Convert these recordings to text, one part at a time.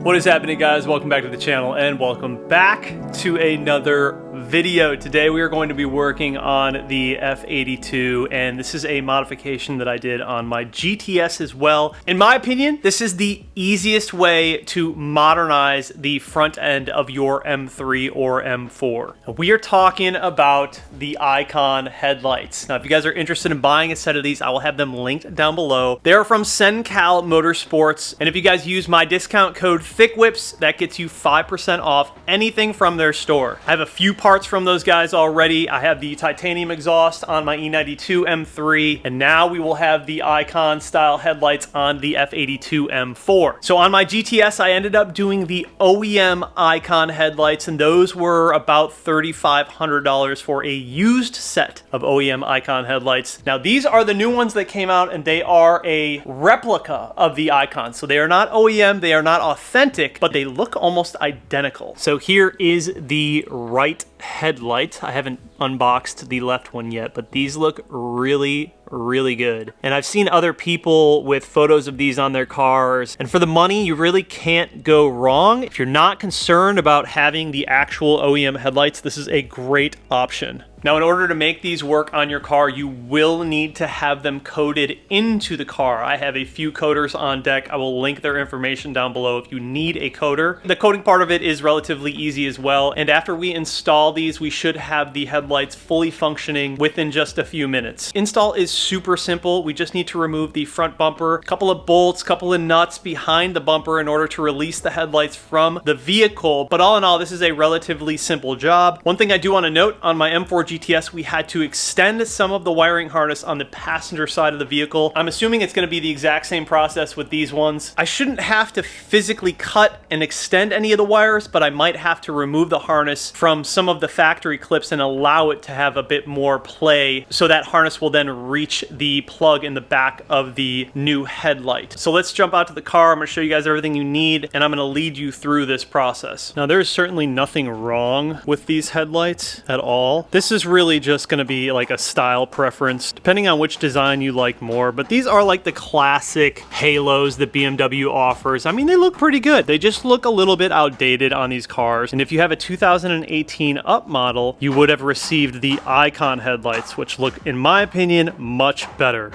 What is happening, guys? Welcome back to the channel and welcome back to another video. Today we are going to be working on the F82, and this is a modification that I did on my GTS as well. In my opinion, this is the easiest way to modernize the front end of your M3 or M4. We are talking about the Icon headlights. Now, if you guys are interested in buying a set of these, I will have them linked down below. They are from SenCal Motorsports, and if you guys use my discount code ThickWhips, that gets you 5% off anything from their store. I have a few parts from those guys already. I have the titanium exhaust on my E92 M3, and now we will have the Icon style headlights on the F82 M4. So on my GTS, I ended up doing the OEM Icon headlights, and those were about $3,500 for a used set of OEM Icon headlights. Now these are the new ones that came out, and they are a replica of the Icon. So they are not OEM, they are not authentic, but they look almost identical. So here is the right headlight. I haven't unboxed the left one yet, but these look really good. And I've seen other people with photos of these on their cars, and for the money, you really can't go wrong. If you're not concerned about having the actual OEM headlights, this is a great option. Now, in order to make these work on your car, you will need to have them coded into the car. I have a few coders on deck. I will link their information down below if you need a coder. The coding part of it is relatively easy as well. And after we install these, we should have the headlights fully functioning within just a few minutes. Install is super simple. We just need to remove the front bumper, a couple of bolts, a couple of nuts behind the bumper in order to release the headlights from the vehicle. But all in all, this is a relatively simple job. One thing I do want to note, on my M4 GTS, we had to extend some of the wiring harness on the passenger side of the vehicle. I'm assuming it's going to be the exact same process with these ones. I shouldn't have to physically cut and extend any of the wires, but I might have to remove the harness from some of the factory clips and allow it to have a bit more play, so that harness will then reach the plug in the back of the new headlight. So let's jump out to the car. I'm going to show you guys everything you need, and I'm going to lead you through this process. Now, there's certainly nothing wrong with these headlights at all. This is really just going to be like a style preference, depending on which design you like more. But these are like the classic halos that BMW offers. I mean, they look pretty good. They just look a little bit outdated on these cars. And if you have a 2018 up model, you would have received the Icon headlights, which look, in my opinion, much better.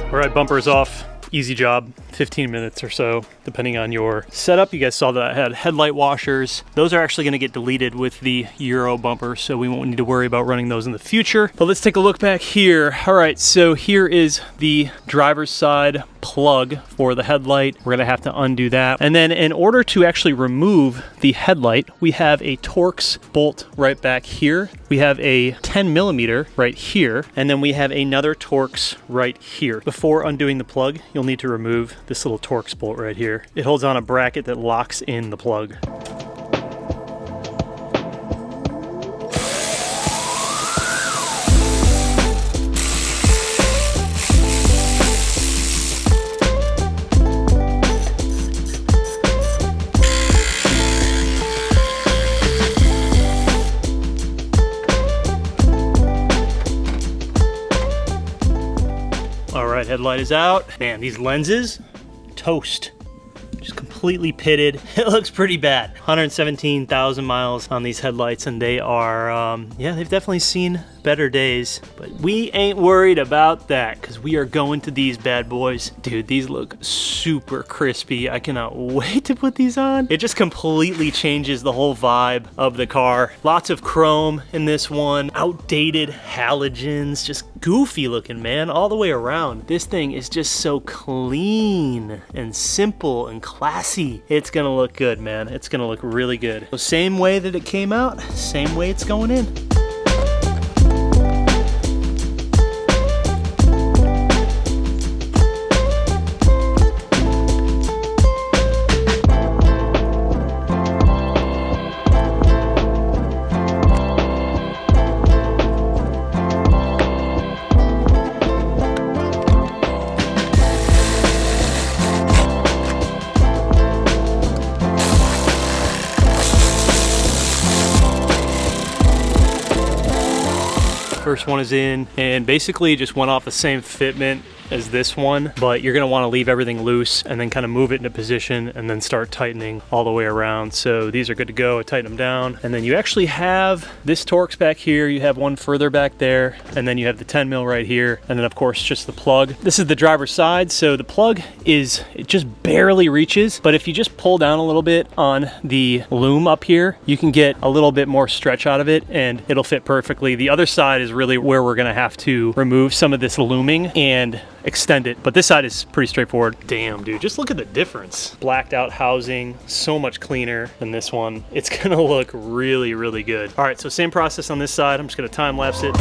All right, bumper's off. Easy job, 15 minutes or so, depending on your setup. You guys saw that I had headlight washers. Those are actually gonna get deleted with the Euro bumper, so we won't need to worry about running those in the future. But let's take a look back here. All right, so here is the driver's side plug for the headlight. We're gonna have to undo that. And then in order to actually remove the headlight, we have a Torx bolt right back here. We have a 10mm right here, and then we have another Torx right here. Before undoing the plug, you'll need to remove this little Torx bolt right here. It holds on a bracket that locks in the plug. All right, headlight is out. Man, these lenses, toast. Just completely completely pitted. It looks pretty bad. 117,000 miles on these headlights, and they are, yeah, they've definitely seen better days, but we ain't worried about that because we are going to these bad boys. Dude, these look super crispy. I cannot wait to put these on. It just completely changes the whole vibe of the car. Lots of chrome in this one, outdated halogens, just goofy looking, man, all the way around. This thing is just so clean and simple and classy. It's gonna look good, man. It's gonna look really good. So same way that it came out, same way it's going in. First one is in, and basically just went off the same fitment as this one, but you're gonna wanna leave everything loose and then kind of move it into position and then start tightening all the way around. So these are good to go. I tighten them down. And then you actually have this Torx back here. You have one further back there, and then you have the 10 mil right here. And then of course, just the plug. This is the driver's side. So the plug it just barely reaches, but if you just pull down a little bit on the loom up here, you can get a little bit more stretch out of it and it'll fit perfectly. The other side is really where we're gonna have to remove some of this looming and extend it, but this side is pretty straightforward. Damn, dude, just look at the difference. Blacked out housing, so much cleaner than this one. It's gonna look really, really good. All right, so same process on this side. I'm just gonna time lapse it.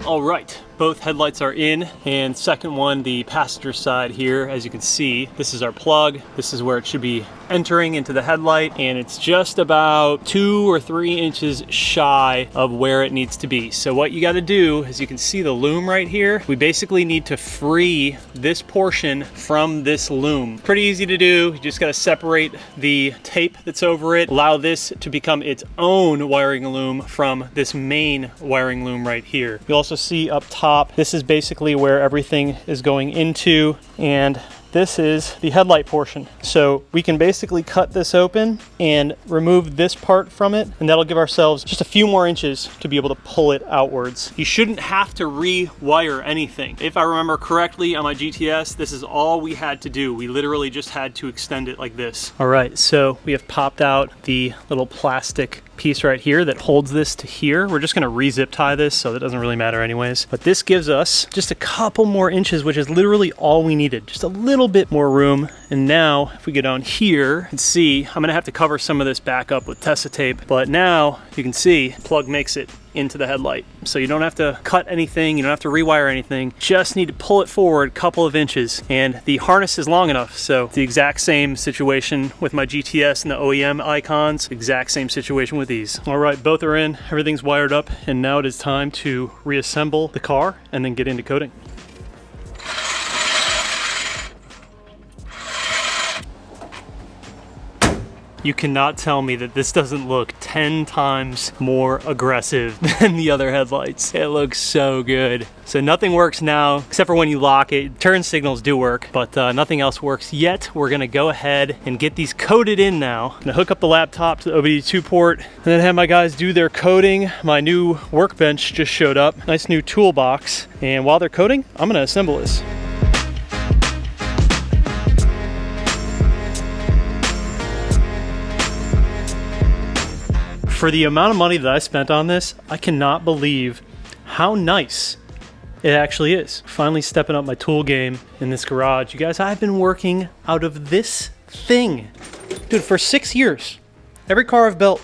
All right, both headlights are in, and second one, the passenger side here, as you can see, this is our plug. This is where it should be entering into the headlight, and it's just about 2 or 3 inches shy of where it needs to be. So what you got to do, as you can see the loom right here, we basically need to free this portion from this loom. Pretty easy to do. You just got to separate the tape that's over it, allow this to become its own wiring loom from this main wiring loom right here. You'll also see up top, this is basically where everything is going into, and this is the headlight portion. So we can basically cut this open and remove this part from it, and that'll give ourselves just a few more inches to be able to pull it outwards. You shouldn't have to rewire anything. If I remember correctly on my GTS, this is all we had to do. We literally just had to extend it like this. All right, so we have popped out the little plastic piece right here that holds this to here. We're just gonna re-zip tie this, so that doesn't really matter anyways. But this gives us just a couple more inches, which is literally all we needed. Just a little bit more room. And now if we go down here and see, I'm gonna have to cover some of this back up with Tessa tape, but now you can see plug makes it into the headlight. So you don't have to cut anything, you don't have to rewire anything, just need to pull it forward a couple of inches, and the harness is long enough. So the exact same situation with my GTS and the OEM icons, exact same situation with these. All right, both are in, everything's wired up, and now it is time to reassemble the car and then get into coding. You cannot tell me that this doesn't look 10 times more aggressive than the other headlights. It looks so good. So nothing works now, except for when you lock it. Turn signals do work, but nothing else works yet. We're gonna go ahead and get these coded in now. I'm gonna hook up the laptop to the OBD2 port, and then have my guys do their coding. My new workbench just showed up. Nice new toolbox. And while they're coding, I'm gonna assemble this. For the amount of money that I spent on this, I cannot believe how nice it actually is. Finally stepping up my tool game in this garage. You guys, I've been working out of this thing. Dude, for 6 years. Every car I've built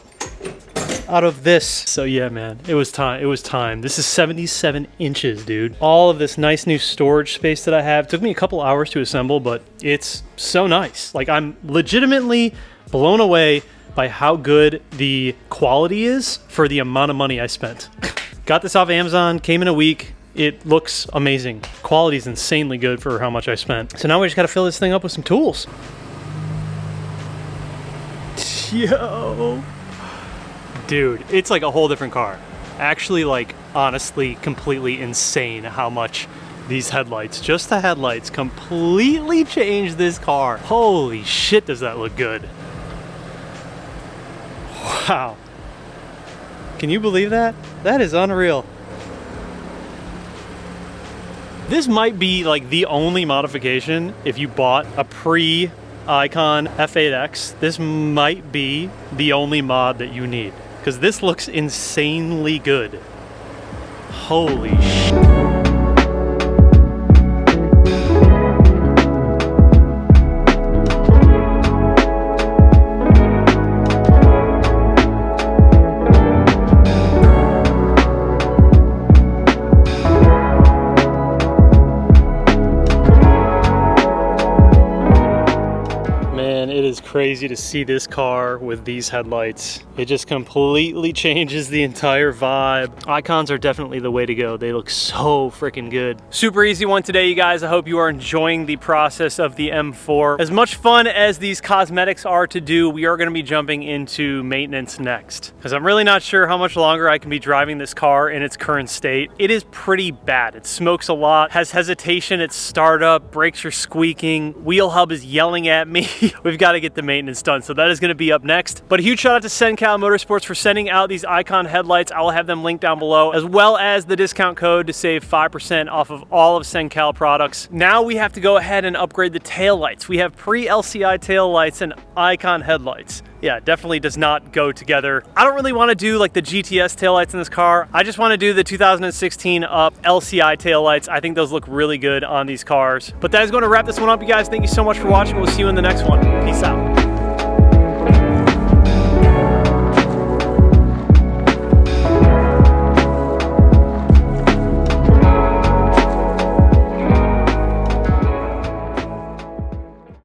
out of this. So yeah, man, it was time. It was time. This is 77 inches, dude. All of this nice new storage space that I have. It took me a couple hours to assemble, but it's so nice. Like, I'm legitimately blown away by how good the quality is for the amount of money I spent. Got this off Amazon, came in a week. It looks amazing. Quality is insanely good for how much I spent. So now we just gotta fill this thing up with some tools. Yo. Dude, it's like a whole different car. Actually, like, honestly, completely insane how much these headlights, just the headlights, completely changed this car. Holy shit, does that look good. Wow. Can you believe that? That is unreal. This might be like the only modification if you bought a pre-Icon F8X. This might be the only mod that you need because this looks insanely good. Holy shit. It is crazy to see this car with these headlights. It just completely changes the entire vibe. Icons are definitely the way to go. They look so freaking good. Super easy one today, you guys. I hope you are enjoying the process of the M4. As much fun as these cosmetics are to do, we are going to be jumping into maintenance next, because I'm really not sure how much longer I can be driving this car in its current state. It is pretty bad. It smokes a lot, has hesitation at startup, brakes are squeaking, wheel hub is yelling at me. We've got to get the maintenance done, so that is going to be up next. But a huge shout out to SenCal Motorsports for sending out these Icon headlights. I will have them linked down below, as well as the discount code to save 5% off of all of SenCal products. Now we have to go ahead and upgrade the tail lights. We have pre-LCI tail lights and Icon headlights. Yeah, definitely does not go together. I don't really want to do like the GTS taillights in this car. I just want to do the 2016 up LCI taillights. I think those look really good on these cars. But that is going to wrap this one up, you guys. Thank you so much for watching. We'll see you in the next one. Peace out.